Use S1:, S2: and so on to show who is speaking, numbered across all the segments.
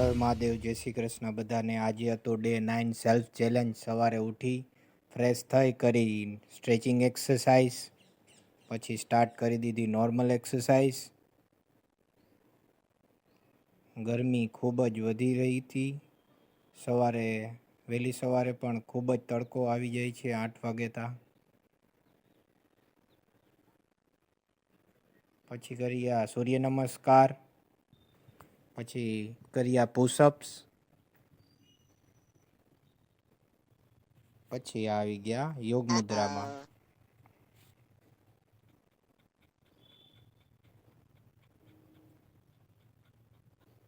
S1: હર મહાદેવ, જય શ્રી કૃષ્ણ બધાને। આજે હતો ડે 9 સેલ્ફ ચેલેન્જ। સવારે ઉઠી ફ્રેશ થઈ કરી સ્ટ્રેચિંગ એક્સરસાઇઝ, પછી સ્ટાર્ટ કરી દીધી નોર્મલ એક્સરસાઇઝ। ગરમી ખૂબ જ વધી રહી હતી। વહેલી સવારે પણ ખૂબ જ તડકો આવી જાય છે 8 વાગ્યે। પછી કર્યા સૂર્ય નમસ્કાર, પછી કર્યા પુશઅપ્સ, પછી આવી ગયા યોગ મુદ્રામાં।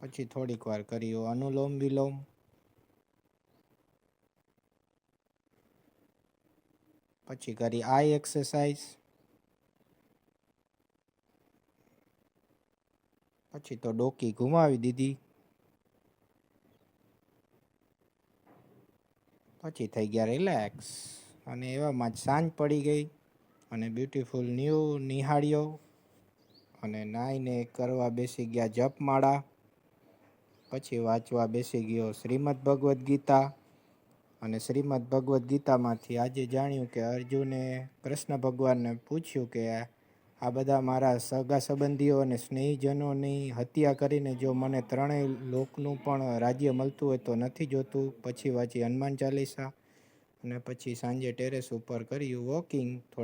S1: પછી થોડીક વાર કર્યો અનુલોમ વિલોમ, પછી કરી આઈ એક્સરસાઇઝ, પછી તો ડોકી ઘુમાવી દીધી। પછી થઈ ગયા રિલેક્સ, અને એવામાં જ સાંજ પડી ગઈ અને બ્યુટીફુલ ન્યૂ નિહાળ્યો અને નાઈને કરવા બેસી ગયા જપમાળા। પછી વાંચવા બેસી ગયો શ્રીમદ ભગવદ્ ગીતા। અને શ્રીમદ ભગવદ્ ગીતામાંથી આજે જાણ્યું કે અર્જુને કૃષ્ણ ભગવાનને પૂછ્યું કે આ બધા મારા સગા સંબંધીઓ અને સ્નેહીજનોની હત્યા કરીને જો મને ત્રણેય લોકનું પણ રાજ્ય મળતું હોય તો નથી જોતું। પછી વાંચી હનુમાન ચાલીસા, અને પછી સાંજે ટેરેસ ઉપર કર્યું વોકિંગ।